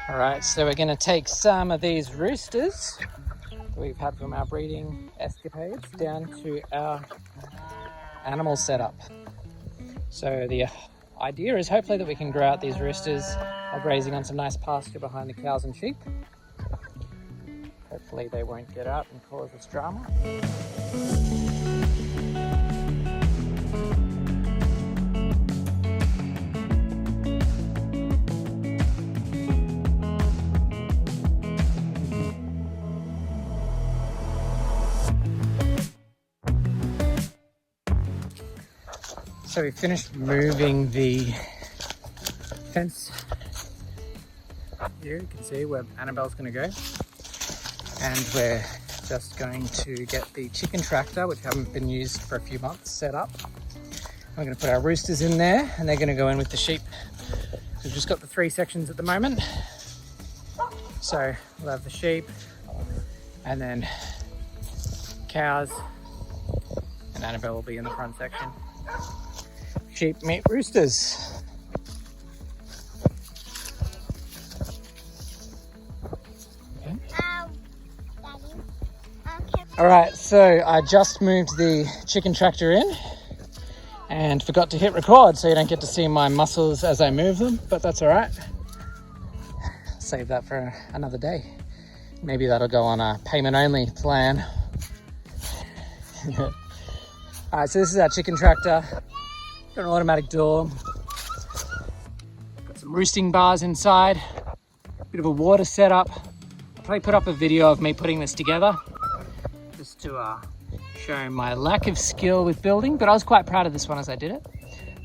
All right, so we're going to take some of these roosters that we've had from our breeding escapades down to our animal setup. So the idea is hopefully that we can grow out these roosters while grazing on some nice pasture behind the cows and sheep. Hopefully they won't get out and cause us drama. So we finished moving the fence. Here you can see where Annabelle's going to go. And we're just going to get the chicken tractor, which haven't been used for a few months, set up. We're going to put our roosters in there and they're going to go in with the sheep. We've just got the 3 sections at the moment. So we'll have the sheep and then cows, and Annabelle will be in the front section. Sheep meet roosters. Okay. All right, so I just moved the chicken tractor in and forgot to hit record, so you don't get to see my muscles as I move them, but that's all right. Save that for another day. Maybe that'll go on a payment-only plan. All right, so this is our chicken tractor. Got an automatic door. Got some roosting bars inside. Bit of a water setup. I'll probably put up a video of me putting this together, just to show my lack of skill with building, but I was quite proud of this one as I did it.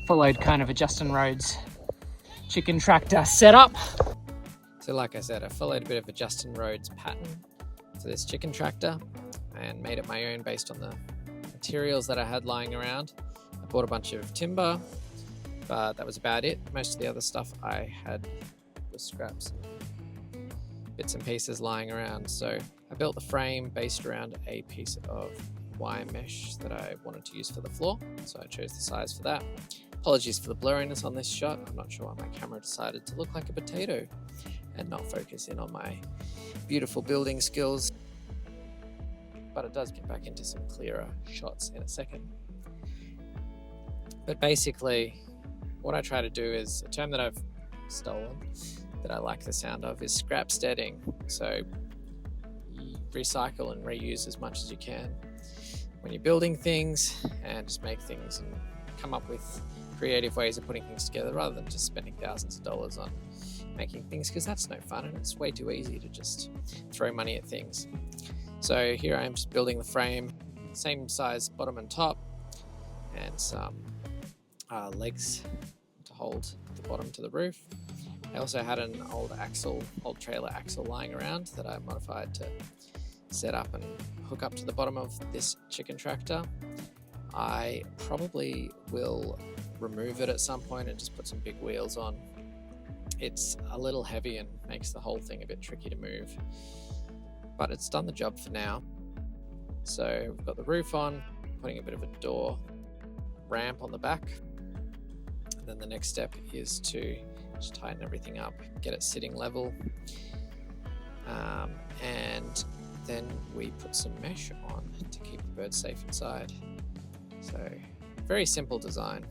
Followed kind of a Justin Rhodes chicken tractor setup. So like I said, I followed a bit of a Justin Rhodes pattern for this chicken tractor and made it my own based on the materials that I had lying around. I bought a bunch of timber, but that was about it. Most of the other stuff I had was scraps, bits and pieces lying around. So I built the frame based around a piece of wire mesh that I wanted to use for the floor. So I chose the size for that. Apologies for the blurriness on this shot. I'm not sure why my camera decided to look like a potato and not focus in on my beautiful building skills. But it does get back into some clearer shots in a second. But basically, what I try to do is, a term that I've stolen, that I like the sound of, is scrap steading. So you recycle and reuse as much as you can when you're building things, and just make things and come up with creative ways of putting things together rather than just spending thousands of dollars on making things, because that's no fun and it's way too easy to just throw money at things. So here I am just building the frame, same size bottom and top, and some legs to hold the bottom to the roof. I also had an old trailer axle lying around that I modified to set up and hook up to the bottom of this chicken tractor. I probably will remove it at some point and just put some big wheels on. It's a little heavy and makes the whole thing a bit tricky to move, but it's done the job for now. So we've got the roof on, putting a bit of a door ramp on the back. And then the next step is to just tighten everything up, get it sitting level. And then we put some mesh on to keep the birds safe inside. So very simple design.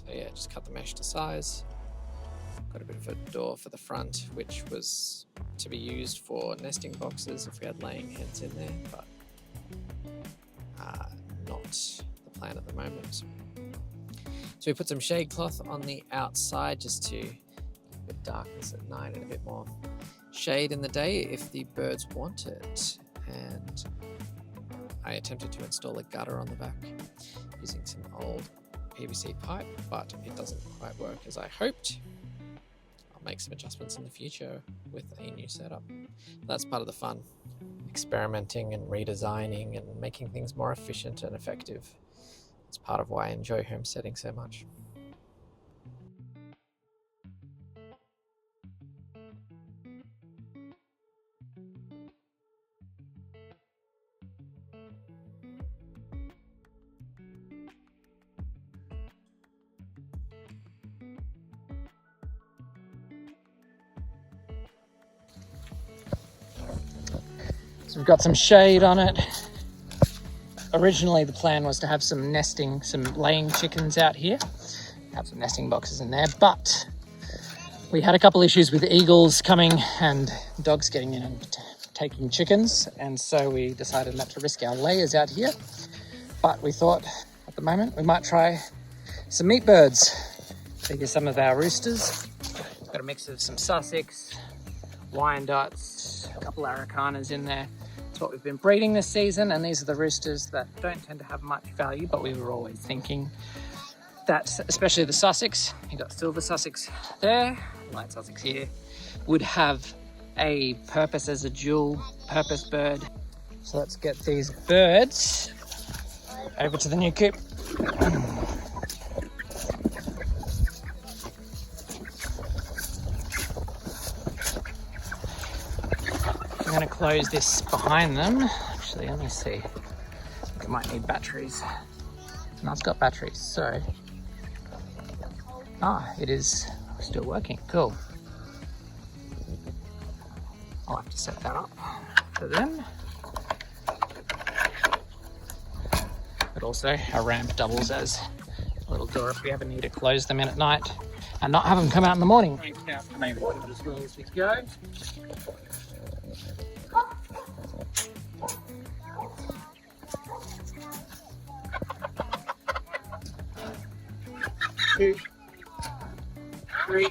So yeah, just cut the mesh to size. Got a bit of a door for the front, which was to be used for nesting boxes if we had laying hens in there, but not the plan at the moment. So we put some shade cloth on the outside just to keep a bit darkness at night and a bit more shade in the day if the birds want it. And I attempted to install a gutter on the back using some old PVC pipe, but it doesn't quite work as I hoped. I'll make some adjustments in the future with a new setup. That's part of the fun, experimenting and redesigning and making things more efficient and effective. It's part of why I enjoy homesteading so much. So we've got some shade on it. Originally the plan was to have some laying chickens out here, have some nesting boxes in there, but we had a couple issues with eagles coming and dogs getting in and taking chickens, and so we decided not to risk our layers out here. But we thought at the moment we might try some meat birds. These are some of our roosters. We've got a mix of some Sussex, Wyandottes, a couple Aracanas in there. It's what we've been breeding this season, and these are the roosters that don't tend to have much value, but we were always thinking that, especially the Sussex, you got silver Sussex there, light Sussex here, would have a purpose as a dual purpose bird. So let's get these birds over to the new coop. I'm going to close this behind them. Actually, let me see. I think it might need batteries. No, it's got batteries, so... it is still working. Cool. I'll have to set that up for them. But also, our ramp doubles as a little door if we ever need to close them in at night and not have them come out in the morning. Maybe put it as well as we go. Two, three.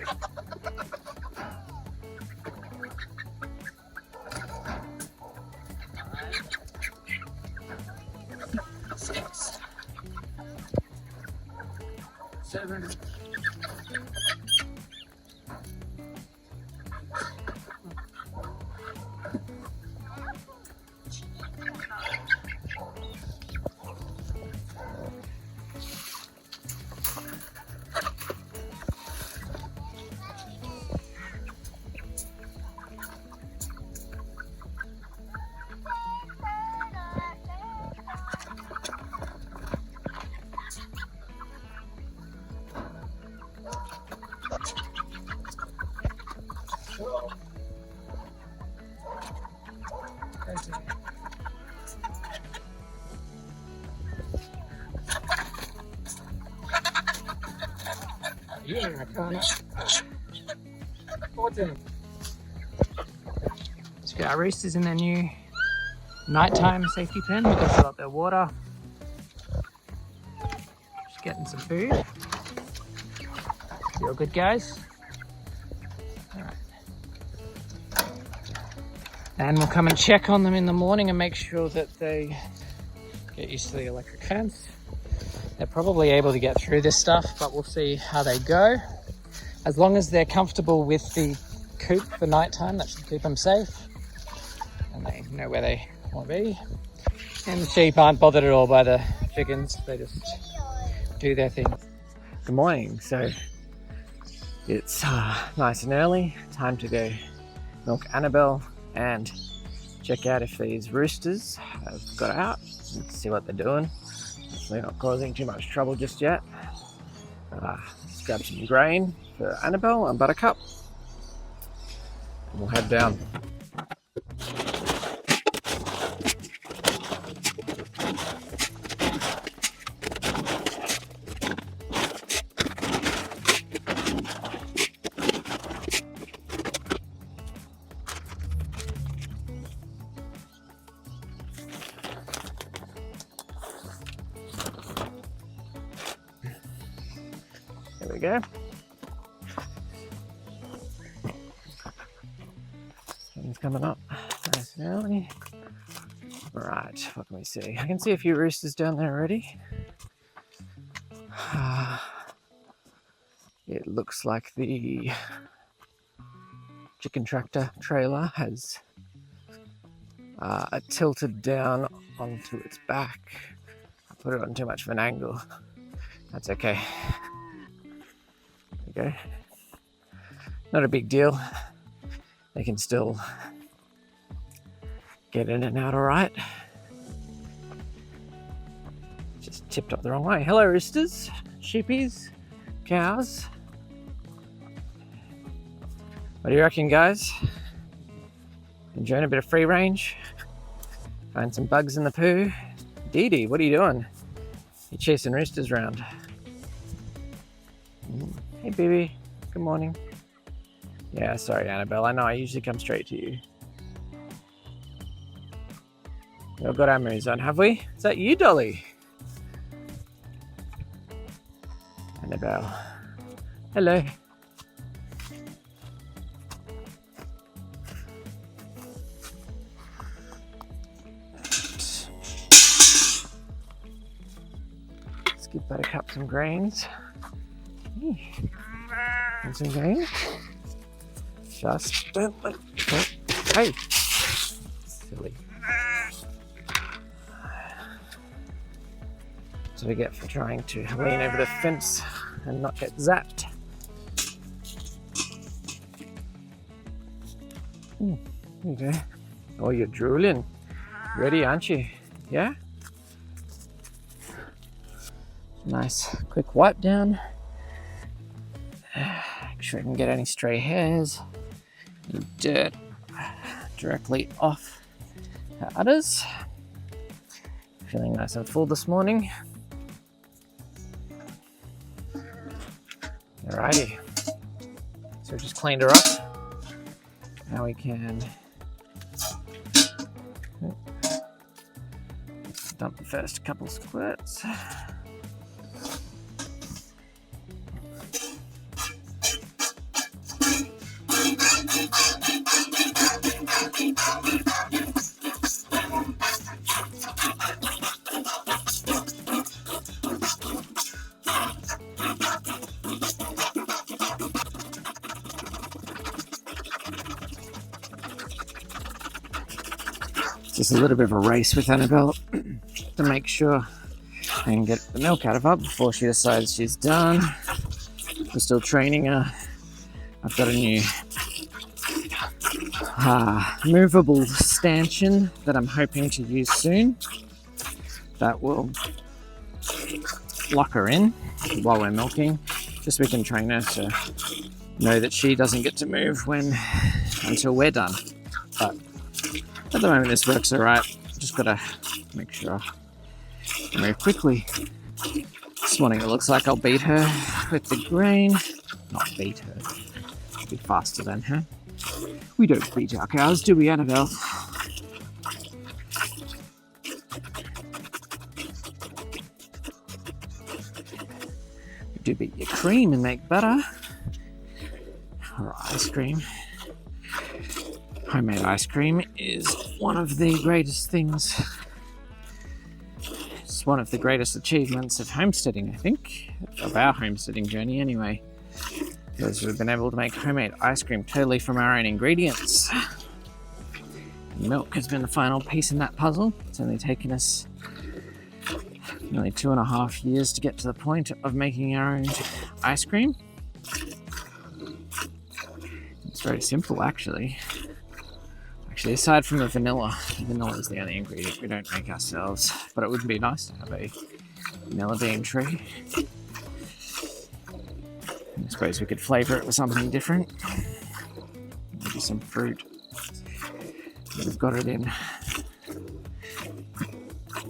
Six, 7. Yeah, I can't. 14. So we got our roosters in their new nighttime safety pen. We've got to fill up their water. Just getting some food. You all good, guys? Alright. And we'll come and check on them in the morning and make sure that they get used to the electric fence. They're probably able to get through this stuff, but we'll see how they go. As long as they're comfortable with the coop for nighttime, that should keep them safe. And they know where they want to be. And the sheep aren't bothered at all by the chickens. They just do their thing. Good morning. So it's nice and early. Time to go milk Annabelle and check out if these roosters have got out and see what they're doing. They're not causing too much trouble just yet. Let's grab some grain for Annabelle and Buttercup, and we'll head down. There we go. Sun's coming up nice and early. Right, what can we see? I can see a few roosters down there already. It looks like the chicken tractor trailer has tilted down onto its back. I put it on too much of an angle. That's okay. There we go. Not a big deal. They can still get in and out all right. Just tipped up the wrong way. Hello, roosters, sheepies, cows. What do you reckon, guys? Enjoying a bit of free range? Find some bugs in the poo. Dee Dee, what are you doing? You're chasing roosters around. Hey, baby. Good morning. Yeah, sorry, Annabelle. I know I usually come straight to you. We've all got our moves on, have we? Is that you, Dolly? Annabelle. Hello. Let's give Buttercup some grains. And some grains. Just don't let. Oh, hey! Silly. That's what I get for trying to lean over the fence and not get zapped. There you go. Oh, you're drooling. Ready, aren't you? Yeah? Nice quick wipe down. Make sure I can get any stray hairs, any dirt directly off her udders. Feeling nice and full this morning. Alrighty, so we just cleaned her up. Now we can dump the first couple squirts. Just a little bit of a race with Annabelle to make sure I can get the milk out of her before she decides she's done. We're still training her. I've got a new movable stanchion that I'm hoping to use soon. That will lock her in while we're milking, just so we can train her to know that she doesn't get to move until we're done. But at the moment this works alright. Just gotta make sure I move quickly. This morning it looks like I'll beat her with the grain. Not beat her. I'll be faster than her. We don't beat our cows, do we, Annabelle? We do beat your cream and make butter. Or ice cream. Homemade ice cream is one of the greatest things. It's one of the greatest achievements of homesteading, I think. Of our homesteading journey, anyway. Because we've been able to make homemade ice cream totally from our own ingredients. Milk has been the final piece in that puzzle. It's only taken us nearly 2.5 years to get to the point of making our own ice cream. It's very simple, actually. Actually, aside from the vanilla is the only ingredient we don't make ourselves, but it would be nice to have a vanilla bean tree. I suppose we could flavour it with something different. Maybe some fruit. We've got it in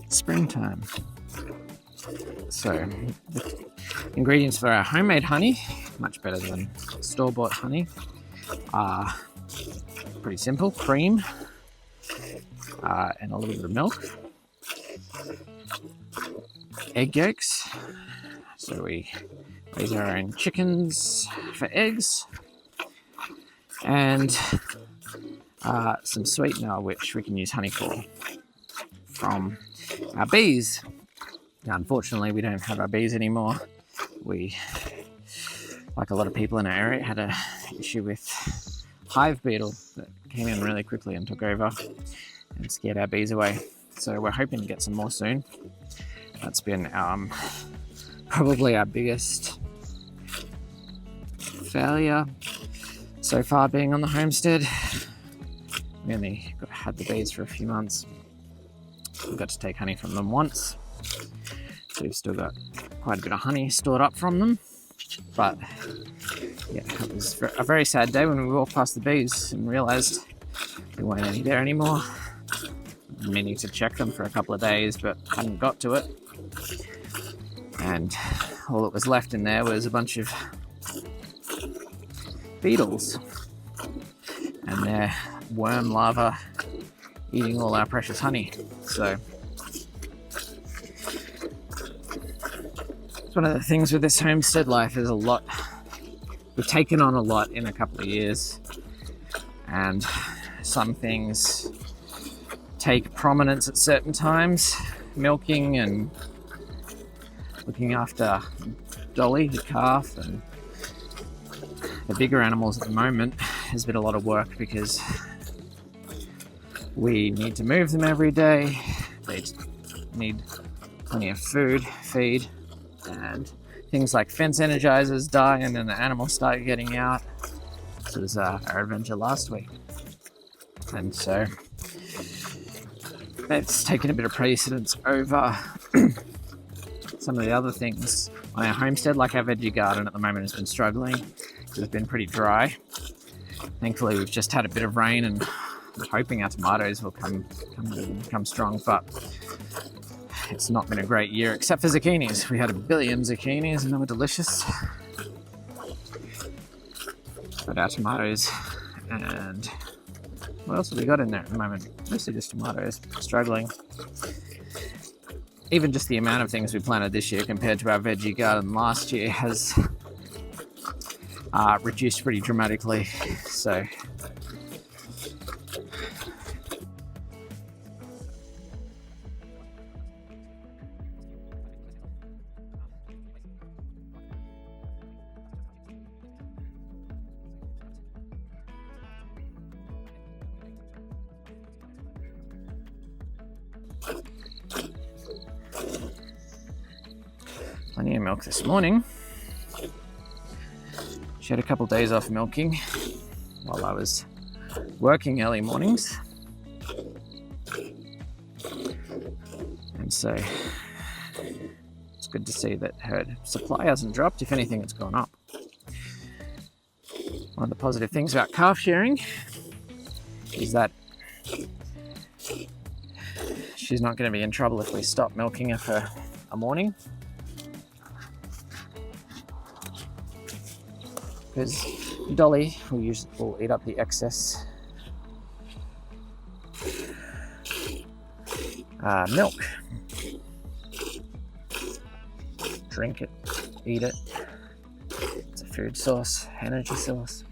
springtime. So, the ingredients for our homemade honey, much better than store-bought honey, are pretty simple. Cream and a little bit of milk. Egg yolks. So we raise our own chickens for eggs. And some sweetener, which we can use honey for, from our bees. Now, unfortunately, we don't have our bees anymore. We, like a lot of people in our area, had an issue with hive beetle that came in really quickly and took over and scared our bees away. So we're hoping to get some more soon. That's been probably our biggest failure so far being on the homestead. We only had the bees for a few months. We got to take honey from them once. So we've still got quite a bit of honey stored up from them. But yeah, it was a very sad day when we walked past the bees and realised there weren't any there anymore. meaning to check them for a couple of days, but hadn't got to it. And all that was left in there was a bunch of beetles and their worm larvae eating all our precious honey. So it's one of the things with this homestead life is a lot. We've taken on a lot in a couple of years, and some things take prominence at certain times. Milking and looking after Dolly, the calf, and the bigger animals at the moment has been a lot of work because we need to move them every day. They need plenty of feed, and things like fence energizers die and then the animals start getting out. This was our adventure last week. And so it's taken a bit of precedence over some of the other things on our homestead, like our veggie garden at the moment has been struggling because it's been pretty dry. Thankfully, we've just had a bit of rain, and I'm hoping our tomatoes will come strong, but it's not been a great year except for zucchinis. We had a billion zucchinis and they were delicious. But our tomatoes, and what else have we got in there at the moment? Mostly just tomatoes, struggling. Even just the amount of things we planted this year compared to our veggie garden last year has reduced pretty dramatically. So plenty of milk this morning. She had a couple of days off milking while I was working early mornings. And so it's good to see that her supply hasn't dropped. If anything, it's gone up. One of the positive things about calf shearing is that she's not going to be in trouble if we stop milking her for a morning. Because Dolly will eat up the excess milk. Drink it, eat it. It's a food source, energy source.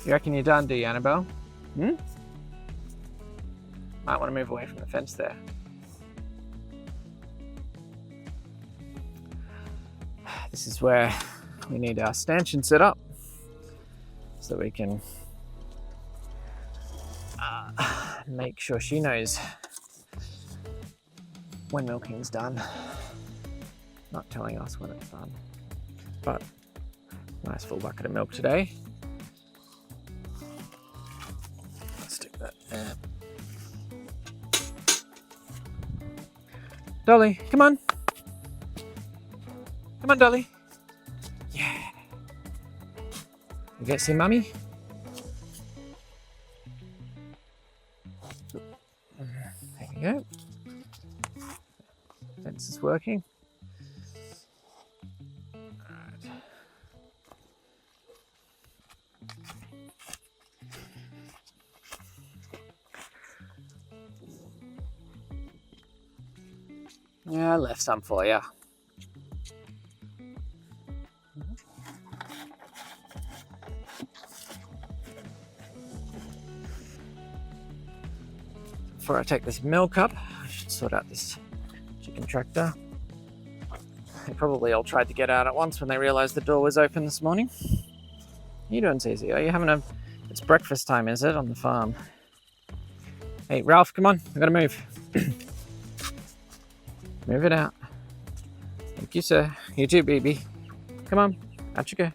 You reckon you're done, do you, Annabelle? Might want to move away from the fence there. This is where we need our stanchion set up so we can make sure she knows when milking's done. Not telling us when it's done. But nice full bucket of milk today. Stick that there. Dolly, come on. Come on, Dolly. Yeah. You go see Mummy? There you go. Fence is working. Alright. Yeah, I left some for you. Before I take this milk up, I should sort out this chicken tractor. They probably all tried to get out at once when they realised the door was open this morning. What are you doing, Susie? Are you having a... It's breakfast time, is it, on the farm? Hey, Ralph, come on. I've got to move. Move it out. Thank you, sir. You too, baby. Come on. Out you go.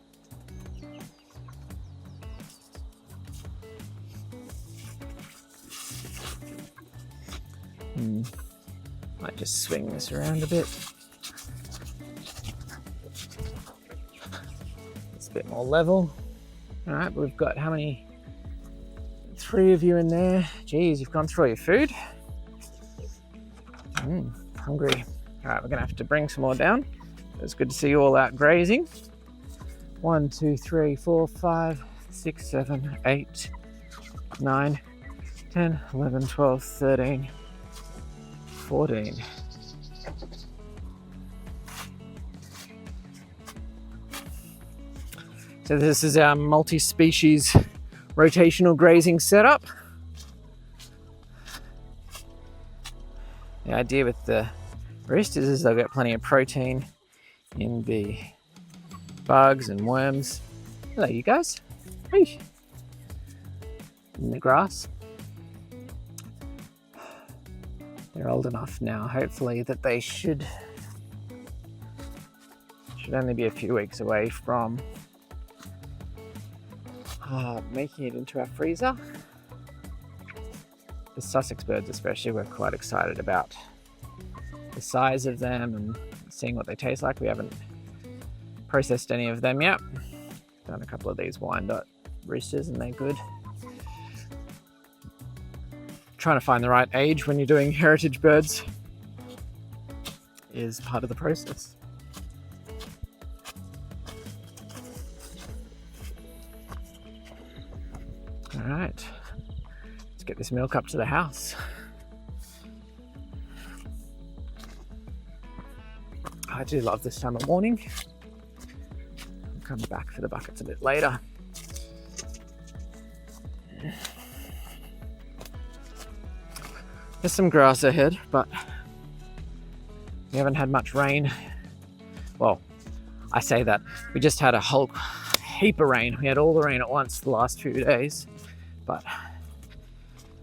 Might just swing this around a bit. It's a bit more level. All right, but we've got how many 3 of you in there. Geez, you've gone through all your food. Hungry. All right, we're gonna have to bring some more down. It's good to see you all out grazing. 1, 2, 3, 4, 5, 6, 7, 8, 9, 10, 11, 12, 13, 14. So this is our multi-species rotational grazing setup. The idea with the roosters is they'll get plenty of protein in the bugs and worms. Hello, you guys. Hey. In the grass. They're old enough now, hopefully, that they should only be a few weeks away from making it into our freezer. The Sussex birds especially, we're quite excited about the size of them and seeing what they taste like. We haven't processed any of them yet. Done a couple of these Wyandotte roosters and they're good. Trying to find the right age when you're doing heritage birds is part of the process. All right, let's get this milk up to the house. I do love this time of morning. I'll come back for the buckets a bit later. There's some grass ahead, but we haven't had much rain. Well, I say that. We just had a whole heap of rain. We had all the rain at once the last few days. But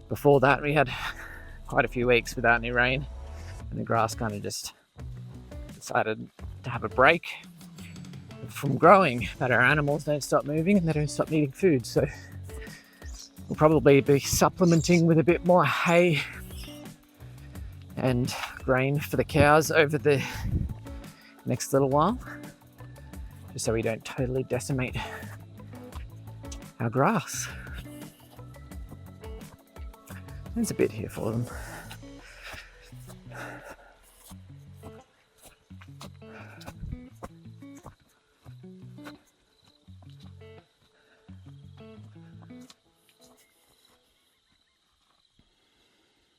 before that, we had quite a few weeks without any rain. And the grass kind of just decided to have a break from growing. But our animals don't stop moving and they don't stop needing food. So we'll probably be supplementing with a bit more hay and grain for the cows over the next little while, just so we don't totally decimate our grass. There's a bit here for them.